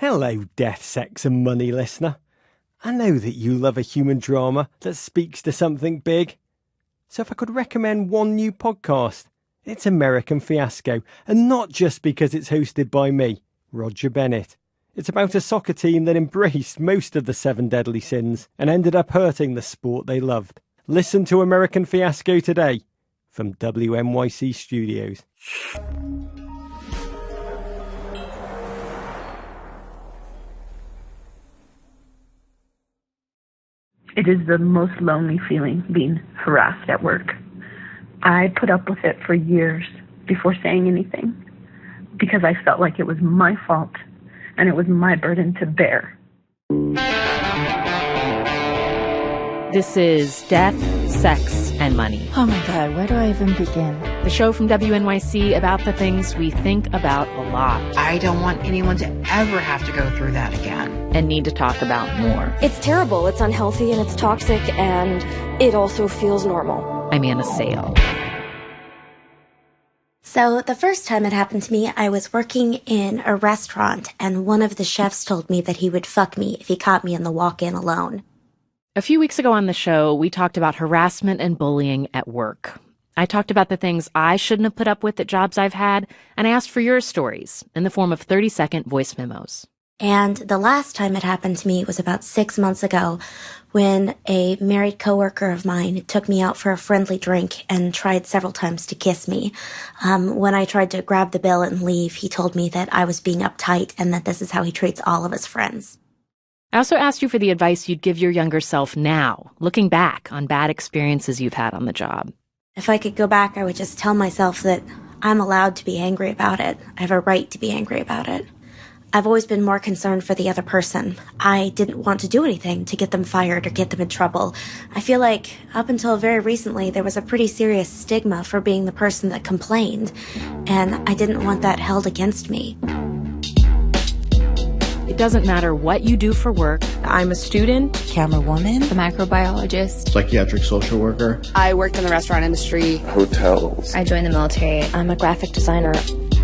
Hello, Death, Sex and Money listener. I know that you love a human drama that speaks to something big. So if I could recommend one new podcast, it's American Fiasco, and not just because it's hosted by me, Roger Bennett. It's about a soccer team that embraced most of the 7 deadly sins and ended up hurting the sport they loved. Listen to American Fiasco today from WNYC Studios. It is the most lonely feeling, being harassed at work. I put up with it for years before saying anything because I felt like it was my fault and it was my burden to bear. This is Death, Sex, and Money. Oh my God, where do I even begin? The show from WNYC about the things we think about a lot. I don't want anyone to ever have to go through that again. And need to talk about more. It's terrible, it's unhealthy, and it's toxic, and it also feels normal. I'm Anna Sale. So the first time it happened to me, I was working in a restaurant, and one of the chefs told me that he would fuck me if he caught me in the walk-in alone. A few weeks ago on the show, we talked about harassment and bullying at work. I talked about the things I shouldn't have put up with at jobs I've had, and I asked for your stories in the form of 30-second voice memos. And the last time it happened to me was about 6 months ago when a married coworker of mine took me out for a friendly drink and tried several times to kiss me. When I tried to grab the bill and leave, he told me that I was being uptight and that this is how he treats all of his friends. I also asked you for the advice you'd give your younger self now, looking back on bad experiences you've had on the job. If I could go back, I would just tell myself that I'm allowed to be angry about it. I have a right to be angry about it. I've always been more concerned for the other person. I didn't want to do anything to get them fired or get them in trouble. I feel like up until very recently, there was a pretty serious stigma for being the person that complained, and I didn't want that held against me. It doesn't matter what you do for work. I'm a student, camera woman, a microbiologist, psychiatric social worker. I worked in the restaurant industry. Hotels. I joined the military. I'm a graphic designer.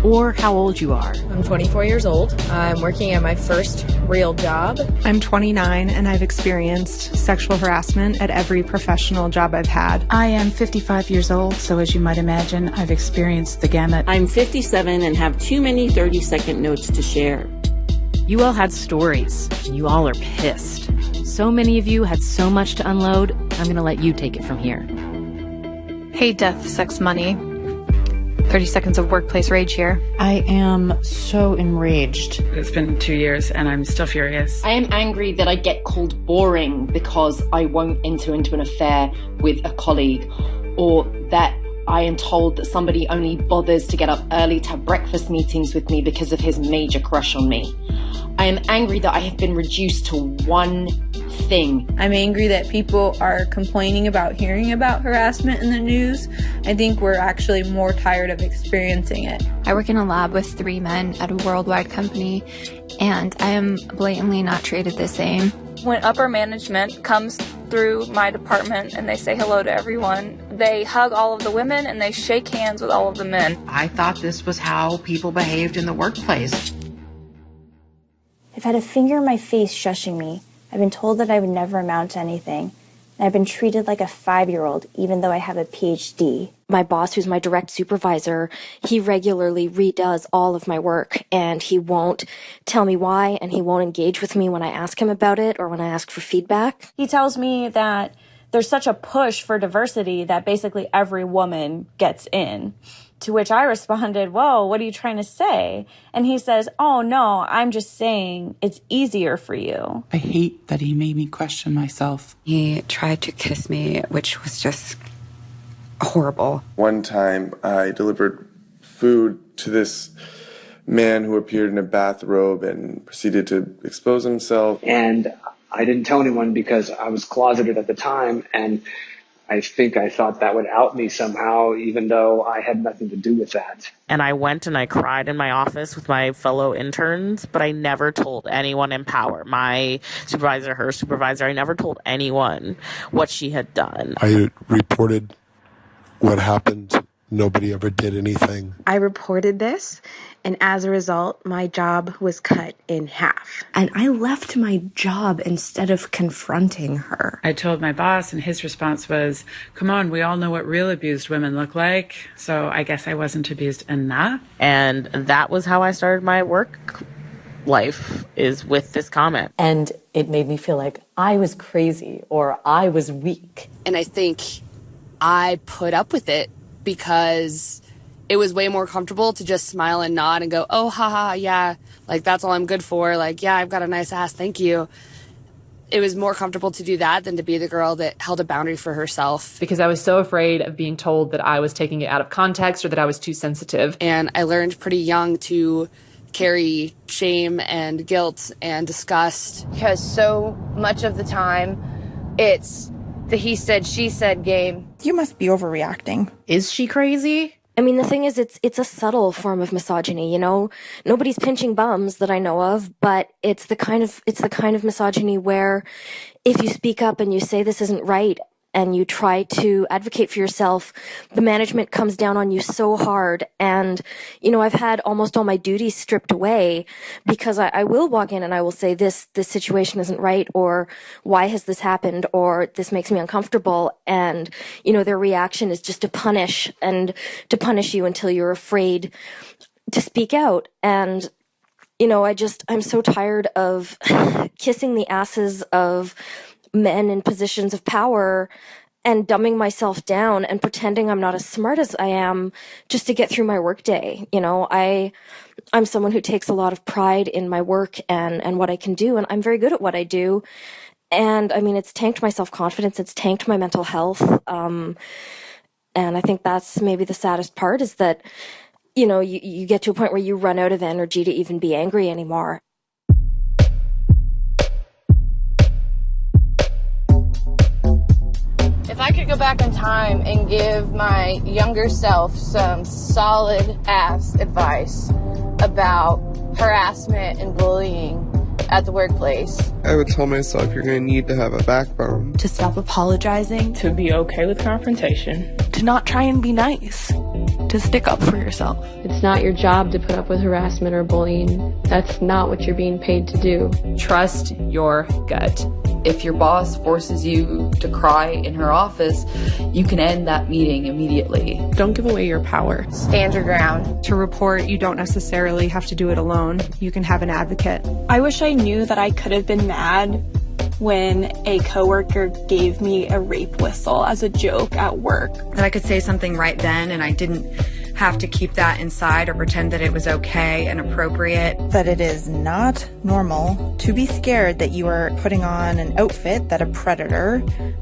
Or how old you are. I'm 24 years old. I'm working at my first real job. I'm 29 and I've experienced sexual harassment at every professional job I've had. I am 55 years old, so as you might imagine, I've experienced the gamut. I'm 57 and have too many 30-second notes to share. You all had stories, and you all are pissed. So many of you had so much to unload, I'm going to let you take it from here. Hey, Death, Sex, Money. 30 seconds of workplace rage here. I am so enraged. It's been 2 years and I'm still furious. I am angry that I get called boring because I won't enter into an affair with a colleague, or that I am told that somebody only bothers to get up early to have breakfast meetings with me because of his major crush on me. I am angry that I have been reduced to one thing. I'm angry that people are complaining about hearing about harassment in the news. I think we're actually more tired of experiencing it. I work in a lab with 3 men at a worldwide company, and I am blatantly not treated the same. When upper management comes through my department and they say hello to everyone, they hug all of the women and they shake hands with all of the men. I thought this was how people behaved in the workplace. I've had a finger in my face shushing me. I've been told that I would never amount to anything. And I've been treated like a 5-year-old, even though I have a PhD. My boss, who's my direct supervisor, he regularly redoes all of my work, and he won't tell me why, and he won't engage with me when I ask him about it or when I ask for feedback. He tells me that there's such a push for diversity that basically every woman gets in. To which I responded, whoa, what are you trying to say? And he says, oh, no, I'm just saying it's easier for you. I hate that he made me question myself. He tried to kiss me, which was just horrible. One time I delivered food to this man who appeared in a bathrobe and proceeded to expose himself. And I didn't tell anyone because I was closeted at the time, and I think I thought that would out me somehow, even though I had nothing to do with that. And I went and I cried in my office with my fellow interns, but I never told anyone in power, my supervisor, her supervisor, I never told anyone what she had done. I reported what happened nobody ever did anything. I reported this, and as a result, my job was cut in half. And I left my job instead of confronting her. I told my boss, and his response was, come on, we all know what real abused women look like. So I guess I wasn't abused enough. And that was how I started my work life, is with this comment. And it made me feel like I was crazy or I was weak. And I think I put up with it because it was way more comfortable to just smile and nod and go, oh, haha, yeah, like that's all I'm good for. Like, yeah, I've got a nice ass, thank you. It was more comfortable to do that than to be the girl that held a boundary for herself. Because I was so afraid of being told that I was taking it out of context or that I was too sensitive. And I learned pretty young to carry shame and guilt and disgust. Because so much of the time, it's the he said, she said game. You must be overreacting. Is she crazy? I mean, the thing is, it's a subtle form of misogyny, you know? Nobody's pinching bums that I know of, but it's the kind of misogyny where if you speak up and you say this isn't right and you try to advocate for yourself, the management comes down on you so hard. And, you know, I've had almost all my duties stripped away because I will walk in and I will say this situation isn't right, or why has this happened, or this makes me uncomfortable. And, you know, their reaction is just to punish you until you're afraid to speak out. And, you know, I'm so tired of kissing the asses of men in positions of power and dumbing myself down and pretending I'm not as smart as I am just to get through my workday. You know, I'm someone who takes a lot of pride in my work and what I can do, and I'm very good at what I do. And I mean, it's tanked my self-confidence, it's tanked my mental health. And I think that's maybe the saddest part, is that, you know, you get to a point where you run out of energy to even be angry anymore. If I could go back in time and give my younger self some solid ass advice about harassment and bullying at the workplace, I would tell myself you're going to need to have a backbone. To stop apologizing. To be okay with confrontation. To not try and be nice. To stick up for yourself. It's not your job to put up with harassment or bullying. That's not what you're being paid to do. Trust your gut. If your boss forces you to cry in her office, you can end that meeting immediately. Don't give away your power. Stand your ground. To report, you don't necessarily have to do it alone. You can have an advocate. I wish I knew that I could have been mad when a coworker gave me a rape whistle as a joke at work. That I could say something right then and I didn't have to keep that inside or pretend that it was okay and appropriate. That it is not normal to be scared that you are putting on an outfit that a predator,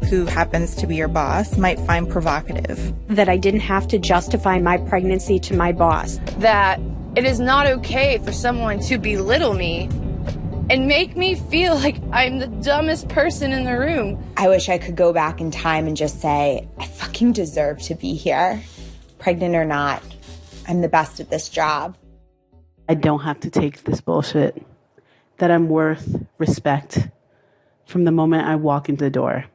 who happens to be your boss, might find provocative. That I didn't have to justify my pregnancy to my boss. That it is not okay for someone to belittle me and make me feel like I'm the dumbest person in the room. I wish I could go back in time and just say, I fucking deserve to be here. Pregnant or not, I'm the best at this job. I don't have to take this bullshit. That I'm worth respect from the moment I walk into the door.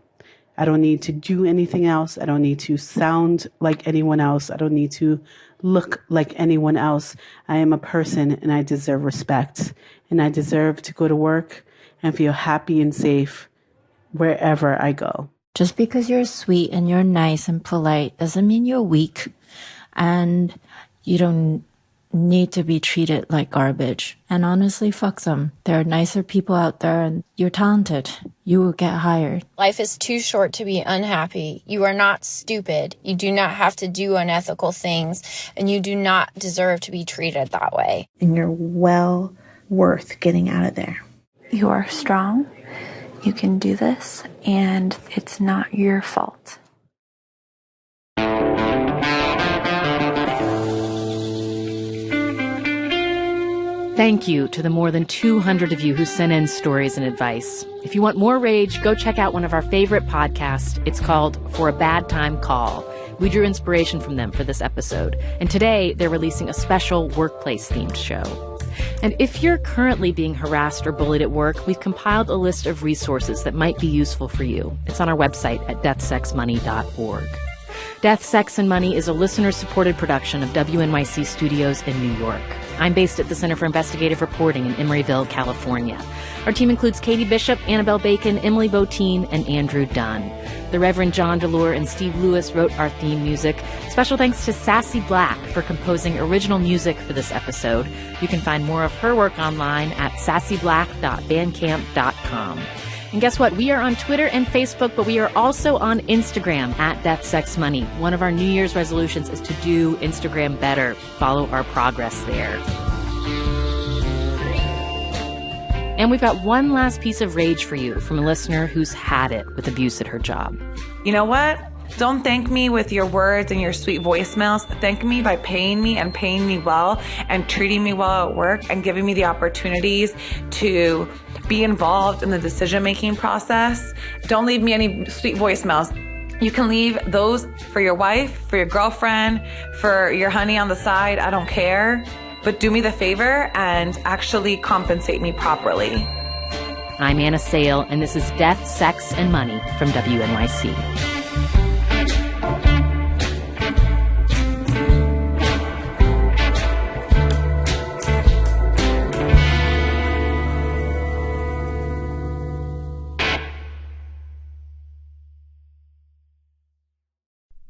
I don't need to do anything else. I don't need to sound like anyone else. I don't need to look like anyone else. I am a person and I deserve respect. And I deserve to go to work and feel happy and safe wherever I go. Just because you're sweet and you're nice and polite doesn't mean you're weak. And you don't need to be treated like garbage. And honestly, fuck them. There are nicer people out there and you're talented. You will get hired. Life is too short to be unhappy. You are not stupid. You do not have to do unethical things. And you do not deserve to be treated that way. And you're well worth getting out of there. You are strong. You can do this. And it's not your fault. Thank you to the more than 200 of you who sent in stories and advice. If you want more rage, go check out one of our favorite podcasts. It's called For a Bad Time Call. We drew inspiration from them for this episode. And today, they're releasing a special workplace-themed show. And if you're currently being harassed or bullied at work, we've compiled a list of resources that might be useful for you. It's on our website at deathsexmoney.org. Death, Sex, and Money is a listener-supported production of WNYC Studios in New York. I'm based at the Center for Investigative Reporting in Emeryville, California. Our team includes Katie Bishop, Annabelle Bacon, Emily Botine, and Andrew Dunn. The Reverend John DeLore and Steve Lewis wrote our theme music. Special thanks to Sassy Black for composing original music for this episode. You can find more of her work online at sassyblack.bandcamp.com. And guess what? We are on Twitter and Facebook, but we are also on Instagram at Death, Sex, Money. One of our New Year's resolutions is to do Instagram better. Follow our progress there. And we've got one last piece of rage for you from a listener who's had it with abuse at her job. You know what? Don't thank me with your words and your sweet voicemails. Thank me by paying me and paying me well and treating me well at work and giving me the opportunities to be involved in the decision-making process. Don't leave me any sweet voicemails. You can leave those for your wife, for your girlfriend, for your honey on the side. I don't care. But do me the favor and actually compensate me properly. I'm Anna Sale, and this is Death, Sex, and Money from WNYC.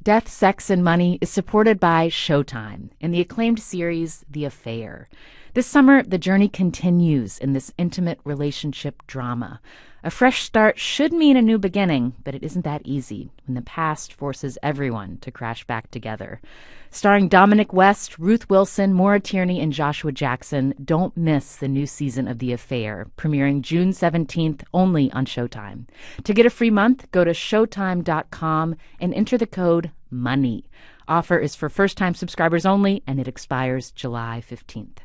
Death, Sex, and Money is supported by Showtime in the acclaimed series The Affair. This summer, the journey continues in this intimate relationship drama. A fresh start should mean a new beginning, but it isn't that easy when the past forces everyone to crash back together. Starring Dominic West, Ruth Wilson, Maura Tierney, and Joshua Jackson, don't miss the new season of The Affair, premiering June 17th only on Showtime. To get a free month, go to Showtime.com and enter the code MONEY. Offer is for first-time subscribers only, and it expires July 15th.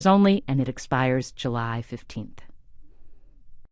Only, and it expires July 15th.